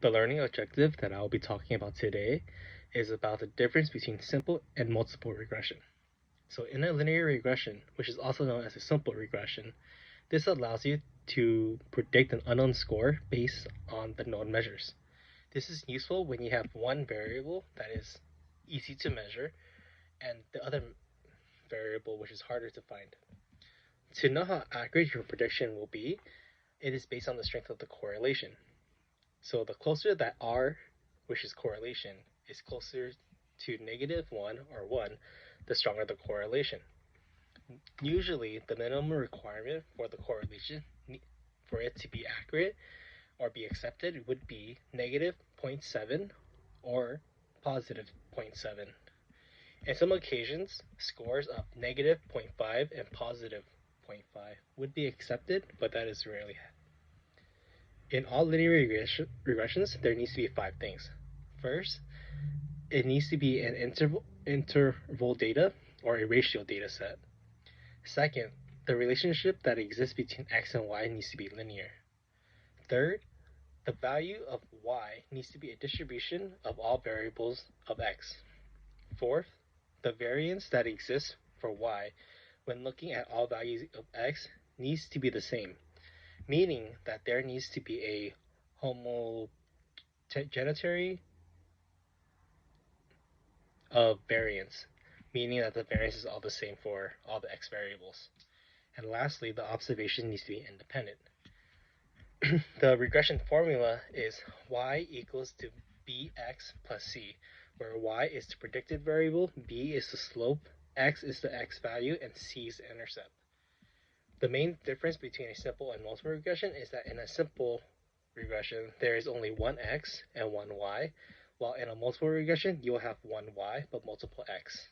The learning objective that I'll be talking about today is about the difference between simple and multiple regression. So in a linear regression, which is also known as a simple regression, this allows you to predict an unknown score based on the known measures. This is useful when you have one variable that is easy to measure and the other variable which is harder to find. To know how accurate your prediction will be, it is based on the strength of the correlation. So the closer that R, which is correlation, is closer to -1 or 1, the stronger the correlation. Usually, the minimum requirement for the correlation for it to be accurate or be accepted would be -0.7 or +0.7. In some occasions, scores of -0.5 and +0.5 would be accepted, but that is rarely. In all linear regressions, there needs to be 5 things. First, it needs to be an interval data or a ratio data set. Second, the relationship that exists between x and y needs to be linear. Third, the value of y needs to be a distribution of all variables of x. Fourth, the variance that exists for y when looking at all values of x needs to be the same, meaning that there needs to be a homogeneity of variance, meaning that the variance is all the same for all the x variables. And lastly, the observation needs to be independent. The regression formula is y equals to bx plus c, where y is the predicted variable, b is the slope, x is the x value, and c is the intercept. The main difference between a simple and multiple regression is that in a simple regression, there is only one x and one y, while in a multiple regression, you'll have one y but multiple x.